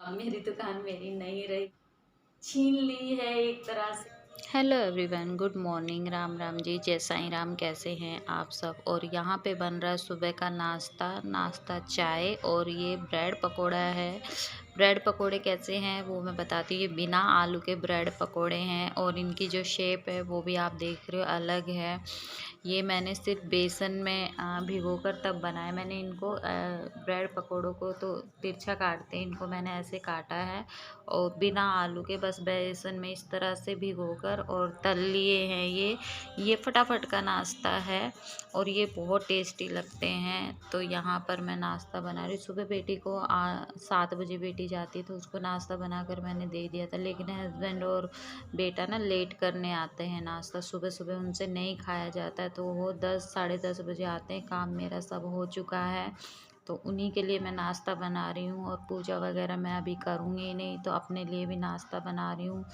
मेरी दुकान मेरी नहीं रही, छीन ली है एक तरह से। Hello everyone, good morning. Ram Ram ji, जय साईं राम। कैसे हैं आप सब? और यहाँ पे बन रहा है सुबह का नाश्ता चाय और ये ब्रेड पकोड़ा है। ब्रेड पकोड़े कैसे हैं वो मैं बताती हूँ। ये बिना आलू के ब्रेड पकोड़े हैं और इनकी जो शेप है वो भी आप देख रहे हो अलग है। ये मैंने सिर्फ बेसन में भिगोकर तब बनाया। मैंने इनको ब्रेड पकोड़ों को तो तिरछा काटते हैं, इनको मैंने ऐसे काटा है और बिना आलू के बस बेसन में इस तरह से भिगोकर और तल लिए हैं। ये फटाफट का नाश्ता है और ये बहुत टेस्टी लगते हैं। तो यहाँ पर मैं नाश्ता बना रही। सुबह बेटी को 7 बजे बेटी जाती तो उसको नाश्ता बनाकर मैंने दे दिया था, लेकिन हस्बैंड और बेटा ना लेट करने आते हैं नाश्ता। सुबह सुबह उनसे नहीं खाया जाता है, तो वो 10 साढ़े 10 बजे आते हैं। काम मेरा सब हो चुका है तो उन्हीं के लिए मैं नाश्ता बना रही हूँ और पूजा वगैरह मैं अभी करूँगी ही नहीं, तो अपने लिए भी नाश्ता बना रही हूँ।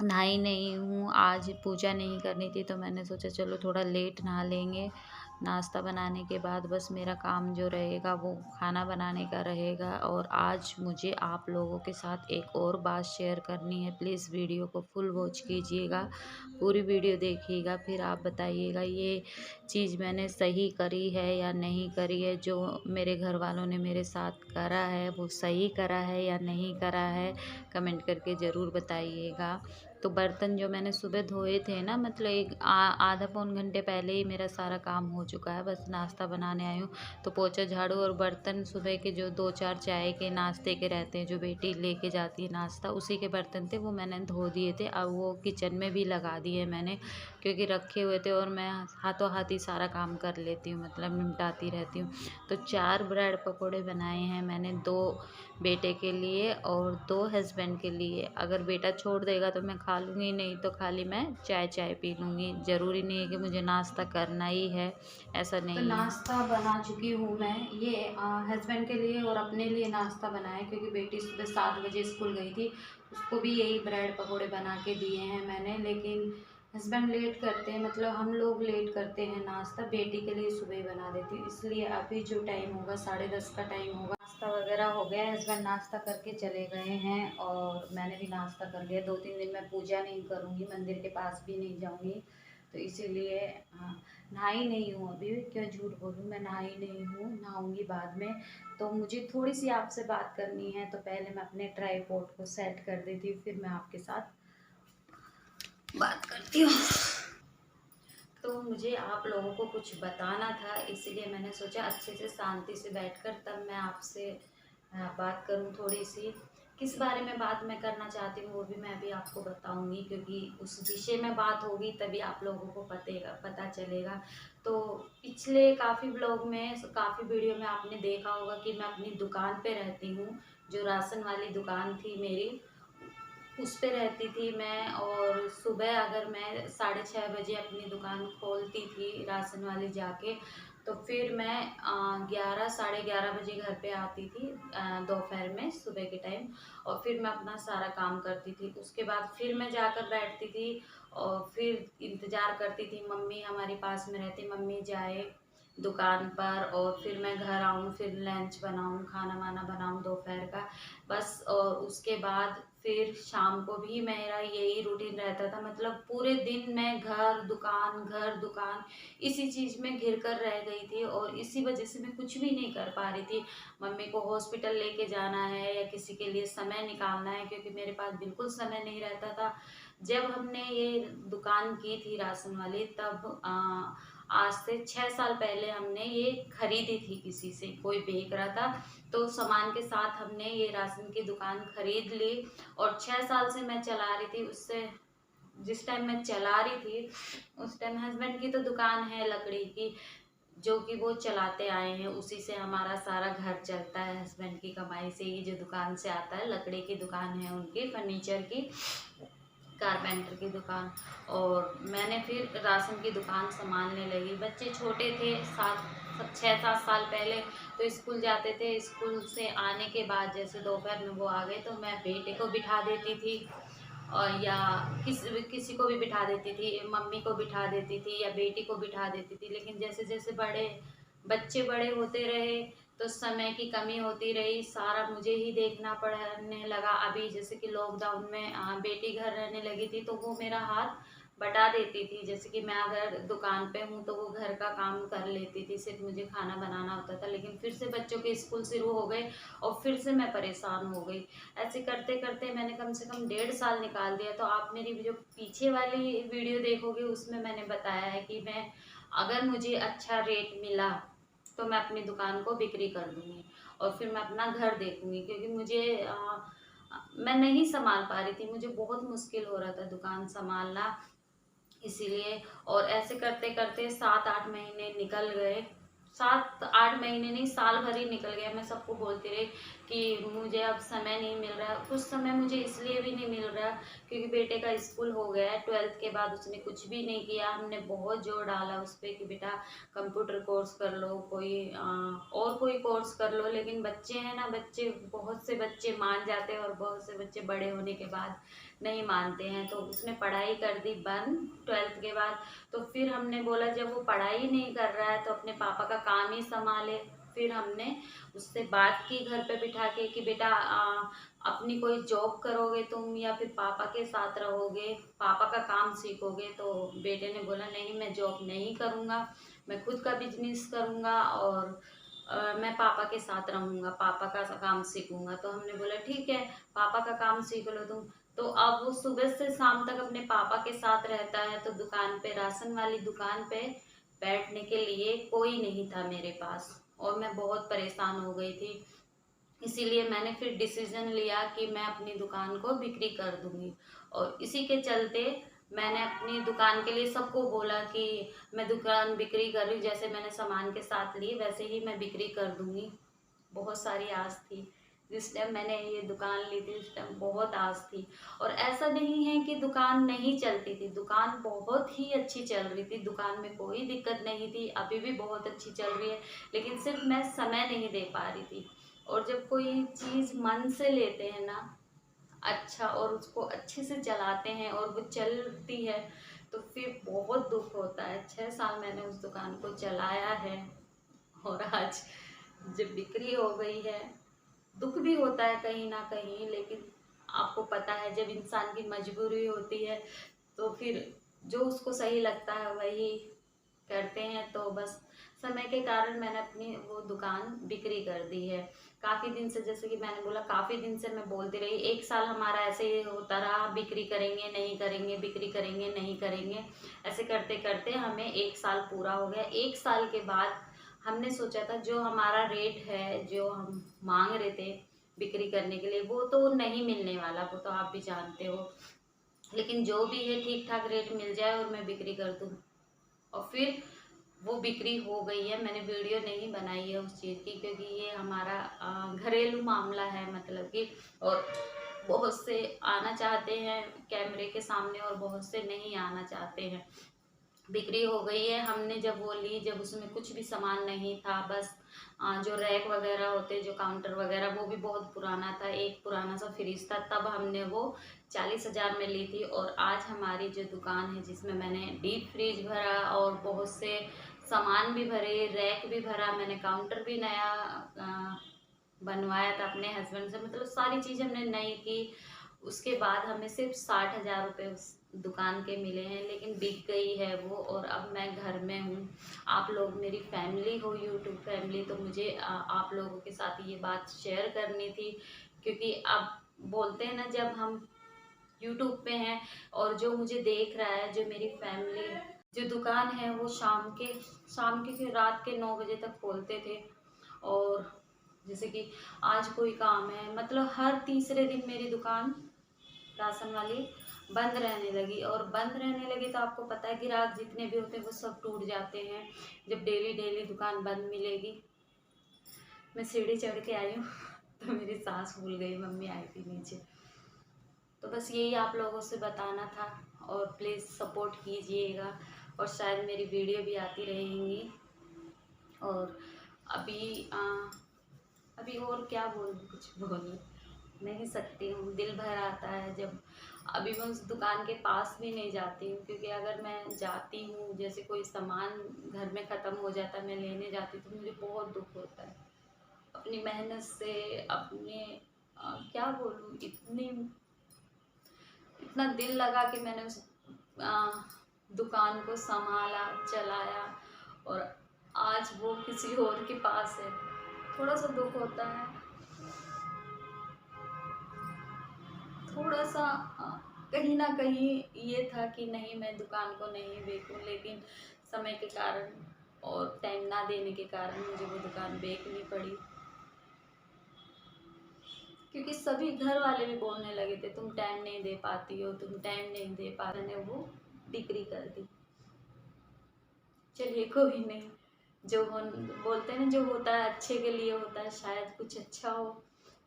नहाई नहीं हूँ, आज पूजा नहीं करनी थी तो मैंने सोचा चलो थोड़ा लेट नहा लेंगे। नाश्ता बनाने के बाद बस मेरा काम जो रहेगा वो खाना बनाने का रहेगा। और आज मुझे आप लोगों के साथ एक और बात शेयर करनी है। प्लीज़ वीडियो को फुल वॉच कीजिएगा, पूरी वीडियो देखिएगा, फिर आप बताइएगा ये चीज़ मैंने सही करी है या नहीं करी है। जो मेरे घर वालों ने मेरे साथ करा है वो सही करा है या नहीं करा है, कमेंट करके ज़रूर बताइएगा। तो बर्तन जो मैंने सुबह धोए थे ना, मतलब आधा पौन घंटे पहले ही मेरा सारा काम हो चुका है। बस नाश्ता बनाने आई हूँ तो पोछा झाड़ू और बर्तन सुबह के जो 2-4 चाय के नाश्ते के रहते हैं, जो बेटी लेके जाती है नाश्ता, उसी के बर्तन थे वो मैंने धो दिए थे। अब वो किचन में भी लगा दिए मैंने, क्योंकि रखे हुए थे और मैं हाथों हाथ ही सारा काम कर लेती हूँ, मतलब निपटाती रहती हूँ। तो 4 ब्रेड पकौड़े बनाए हैं मैंने, 2 बेटे के लिए और 2 हस्बैंड के लिए। अगर बेटा छोड़ देगा तो मैं खा लूँगी, नहीं तो खाली मैं चाय पी लूँगी। ज़रूरी नहीं है कि मुझे नाश्ता करना ही है, ऐसा तो नहीं है। नाश्ता बना चुकी हूँ मैं। ये हस्बैंड के लिए और अपने लिए नाश्ता बनाया, क्योंकि बेटी सुबह 7 बजे स्कूल गई थी, उसको भी यही ब्रेड पकोड़े बना के दिए हैं मैंने। लेकिन हस्बैंड लेट करते हैं, मतलब हम लोग लेट करते हैं नाश्ता, बेटी के लिए सुबह ही बना देती हूँ। इसलिए अभी जो टाइम होगा 10:30 का टाइम होगा, नाश्ता वगैरह हो गया है। हस्बैंड नाश्ता करके चले गए हैं और मैंने भी नाश्ता कर लिया। 2-3 दिन मैं पूजा नहीं करूँगी, मंदिर के पास भी नहीं जाऊँगी, तो इसीलिए नहाई नहीं हूँ अभी। क्यों झूठ बोलूँ, मैं नहाई नहीं हूँ, नहाऊंगी बाद में। तो मुझे थोड़ी सी आपसे बात करनी है, तो पहले मैं अपने ट्राईपोड को सेट कर देती हूँ, फिर मैं आपके साथ बात करती हूँ। तो मुझे आप लोगों को कुछ बताना था, इसलिए मैंने सोचा अच्छे से शांति से बैठकर तब मैं आपसे बात करूं। थोड़ी सी किस बारे में बात मैं करना चाहती हूँ वो भी मैं अभी आपको बताऊंगी, क्योंकि उस विषय में बात होगी तभी आप लोगों को पता चलेगा। तो पिछले काफ़ी ब्लॉग में, काफ़ी वीडियो में आपने देखा होगा कि मैं अपनी दुकान पे रहती हूँ, जो राशन वाली दुकान थी मेरी, उस पे रहती थी मैं। और सुबह अगर मैं 6:30 बजे अपनी दुकान खोलती थी राशन वाली जाके, तो फिर मैं 11 11:30 बजे घर पे आती थी दोपहर में, सुबह के टाइम। और फिर मैं अपना सारा काम करती थी। उसके बाद फिर मैं जाकर बैठती थी और फिर इंतज़ार करती थी, मम्मी हमारे पास में रहती, मम्मी जाए दुकान पर और फिर मैं घर आऊँ, फिर लंच बनाऊँ, खाना वाना बनाऊँ दोपहर का, बस। और उसके बाद फिर शाम को भी मेरा यही रूटीन रहता था। मतलब पूरे दिन मैं घर दुकान इसी चीज़ में घिर कर रह गई थी और इसी वजह से मैं कुछ भी नहीं कर पा रही थी। मम्मी को हॉस्पिटल लेके जाना है या किसी के लिए समय निकालना है, क्योंकि मेरे पास बिल्कुल समय नहीं रहता था। जब हमने ये दुकान की थी राशन वाली, तब आज से 6 साल पहले हमने ये खरीदी थी, किसी से कोई बेच रहा था, तो सामान के साथ हमने ये राशन की दुकान खरीद ली। और 6 साल से मैं चला रही थी। उससे जिस टाइम मैं चला रही थी उस टाइम हस्बैंड की तो दुकान है लकड़ी की, जो कि वो चलाते आए हैं, उसी से हमारा सारा घर चलता है। हस्बैंड की कमाई से ही जो दुकान से आता है, लकड़ी की दुकान है उनकी, फर्नीचर की, कारपेंटर की दुकान। और मैंने फिर राशन की दुकान संभालने लगी। बच्चे छोटे थे, 6-7 साल पहले, तो स्कूल जाते थे। स्कूल से आने के बाद जैसे दोपहर में वो आ गए, तो मैं बेटे को बिठा देती थी और या किसी को भी बिठा देती थी, मम्मी को बिठा देती थी या बेटी को बिठा देती थी। लेकिन जैसे जैसे बच्चे बड़े होते रहे, तो समय की कमी होती रही, सारा मुझे ही देखना पड़ने लगा। अभी जैसे कि लॉकडाउन में बेटी घर रहने लगी थी, तो वो मेरा हाथ बटा देती थी। जैसे कि मैं अगर दुकान पे हूँ तो वो घर का काम कर लेती थी, सिर्फ मुझे खाना बनाना होता था। लेकिन फिर से बच्चों के स्कूल शुरू हो गए और फिर से मैं परेशान हो गई। ऐसे करते करते मैंने कम से कम 1.5 साल निकाल दिया। तो आप मेरी जो पीछे वाली वीडियो देखोगे उसमें मैंने बताया है कि मैं अगर मुझे अच्छा रेट मिला तो मैं अपनी दुकान को बिक्री कर दूंगी और फिर मैं अपना घर देखूंगी, क्योंकि मैं नहीं संभाल पा रही थी, मुझे बहुत मुश्किल हो रहा था दुकान संभालना, इसीलिए। और ऐसे करते करते 7-8 महीने निकल गए। 7-8 महीने नहीं, साल भर ही निकल गया। मैं सबको बोलती रही कि मुझे अब समय नहीं मिल रहा। कुछ समय मुझे इसलिए भी नहीं मिल रहा क्योंकि बेटे का स्कूल हो गया है। 12th के बाद उसने कुछ भी नहीं किया। हमने बहुत जोर डाला उस पर कि बेटा कंप्यूटर कोर्स कर लो, और कोई कोर्स कर लो। लेकिन बच्चे हैं ना, बच्चे बहुत से बच्चे मान जाते हैं और बहुत से बच्चे बड़े होने के बाद नहीं मानते हैं। तो उसने पढ़ाई कर दी बंद 12th के बाद। तो फिर हमने बोला जब वो पढ़ाई नहीं कर रहा है तो अपने पापा का काम ही संभाले। फिर हमने उससे बात की घर पे बिठा के कि बेटा अपनी कोई जॉब करोगे तुम या फिर पापा के साथ रहोगे, पापा का काम सीखोगे। तो बेटे ने बोला नहीं, मैं जॉब नहीं करूँगा, मैं खुद का बिजनेस करूँगा और मैं पापा के साथ रहूँगा, पापा का काम सीखूँगा। तो हमने बोला ठीक है, पापा का काम सीख लो तुम। तो अब वो सुबह से शाम तक अपने पापा के साथ रहता है। तो दुकान पे, राशन वाली दुकान पे बैठने के लिए कोई नहीं था मेरे पास और मैं बहुत परेशान हो गई थी। इसीलिए मैंने फिर डिसीजन लिया कि मैं अपनी दुकान को बिक्री कर दूंगी। और इसी के चलते मैंने अपनी दुकान के लिए सबको बोला कि मैं दुकान बिक्री कर रही हूँ, जैसे मैंने सामान के साथ ली वैसे ही मैं बिक्री कर दूंगी। बहुत सारी आस थी जिस टाइम मैंने ये दुकान ली थी, उस टाइम बहुत आस थी। और ऐसा नहीं है कि दुकान नहीं चलती थी, दुकान बहुत ही अच्छी चल रही थी, दुकान में कोई दिक्कत नहीं थी, अभी भी बहुत अच्छी चल रही है। लेकिन सिर्फ मैं समय नहीं दे पा रही थी। और जब कोई चीज़ मन से लेते हैं ना अच्छा, और उसको अच्छे से चलाते हैं और वो चलती है, तो फिर बहुत दुख होता है। 6 साल मैंने उस दुकान को चलाया है और आज जब बिक्री हो गई है, दुख भी होता है कहीं ना कहीं। लेकिन आपको पता है जब इंसान की मजबूरी होती है तो फिर जो उसको सही लगता है वही करते हैं। तो बस समय के कारण मैंने अपनी वो दुकान बिक्री कर दी है। काफ़ी दिन से, जैसे कि मैंने बोला, काफ़ी दिन से मैं बोलती रही। 1 साल हमारा ऐसे ही होता रहा, बिक्री करेंगे नहीं करेंगे, बिक्री करेंगे नहीं करेंगे, ऐसे करते करते हमें 1 साल पूरा हो गया। 1 साल के बाद हमने सोचा था जो हमारा रेट है, जो हम मांग रहे थे बिक्री करने के लिए, वो तो नहीं मिलने वाला, वो तो आप भी जानते हो। लेकिन जो भी है ठीक ठाक रेट मिल जाए और मैं बिक्री कर दूँ। और फिर वो बिक्री हो गई है। मैंने वीडियो नहीं बनाई है उस चीज़ की क्योंकि ये हमारा घरेलू मामला है, मतलब कि। और बहुत से आना चाहते हैं कैमरे के सामने और बहुत से नहीं आना चाहते हैं। बिक्री हो गई है। हमने जब वो ली, जब उसमें कुछ भी सामान नहीं था, बस जो रैक वगैरह होते, जो काउंटर वगैरह, वो भी बहुत पुराना था, एक पुराना सा फ्रिज था, तब हमने वो 40,000 में ली थी। और आज हमारी जो दुकान है जिसमें मैंने डीप फ्रिज भरा और बहुत से सामान भी भरे, रैक भी भरा, मैंने काउंटर भी नया बनवाया था अपने हस्बैंड से, मतलब सारी चीज़ हमने नई की। उसके बाद हमें सिर्फ 60,000 रुपये उस दुकान के मिले हैं, लेकिन बिक गई है वो। और अब मैं घर में हूँ। आप लोग मेरी फैमिली हो, यूट्यूब फैमिली, तो मुझे आप लोगों के साथ ये बात शेयर करनी थी। क्योंकि अब बोलते हैं ना, जब हम यूट्यूब पे हैं और जो मुझे देख रहा है, जो मेरी फैमिली, जो दुकान है वो शाम के फिर रात के 9 बजे तक खोलते थे। और जैसे कि आज कोई काम है, मतलब हर तीसरे दिन मेरी दुकान राशन वाली बंद रहने लगी। और बंद रहने लगी तो आपको पता है ग्राहक जितने भी होते हैं वो सब टूट जाते हैं जब डेली डेली दुकान बंद मिलेगी। मैं सीढ़ी चढ़ के आई हूँ तो मेरी सांस भूल गई, मम्मी आई थी नीचे। तो बस यही आप लोगों से बताना था और प्लीज़ सपोर्ट कीजिएगा। और शायद मेरी वीडियो भी आती रहेंगी। और अभी अभी और क्या बोलूँ, कुछ बोल नहीं सकती हूँ, दिल भर आता है जब। अभी मैं उस दुकान के पास भी नहीं जाती हूँ क्योंकि अगर मैं जाती हूँ, जैसे कोई सामान घर में ख़त्म हो जाता है, मैं लेने जाती हूँ तो मुझे बहुत दुख होता है। अपनी मेहनत से, अपने क्या बोलूँ, इतना दिल लगा के मैंने उस दुकान को संभाला, चलाया, और आज वो किसी और के पास है। थोड़ा सा दुख होता है, थोड़ा सा कहीं ना कहीं ये था कि नहीं, मैं दुकान को नहीं बेचूं, लेकिन समय के कारण और टाइम ना देने के कारण मुझे वो दुकान बेचनी पड़ी, क्योंकि सभी घर वाले भी बोलने लगे थे, तुम टाइम नहीं दे पाती हो, तुम टाइम नहीं दे पा। मैंने वो डिग्री कर दी। चलिए कोई नहीं, जो हो बोलते हैं ना, जो होता है अच्छे के लिए होता है, शायद कुछ अच्छा हो।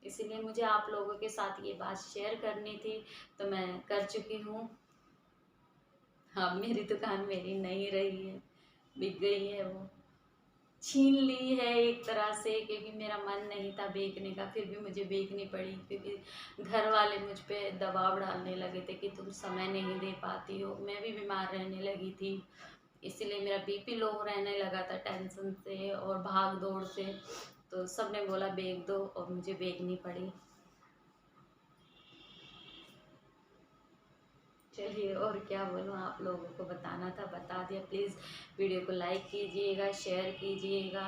इसीलिए मुझे आप लोगों के साथ ये बात शेयर करनी थी, तो मैं कर चुकी हूँ। हाँ, मेरी दुकान मेरी नहीं रही है, बिक गई है, वो छीन ली है एक तरह से, क्योंकि मेरा मन नहीं था बेचने का, फिर भी मुझे बेचनी पड़ी, क्योंकि घर वाले मुझ पे दबाव डालने लगे थे कि तुम समय नहीं दे पाती हो। मैं भी बीमार रहने लगी थी, इसीलिए मेरा बीपी लो रहने लगा था टेंशन से और भाग दौड़ से, तो सब ने बोला बेच दो, और मुझे बेचनी पड़ी। चलिए, और क्या बोलूँ, आप लोगों को बताना था, बता दिया। प्लीज़ वीडियो को लाइक कीजिएगा, शेयर कीजिएगा।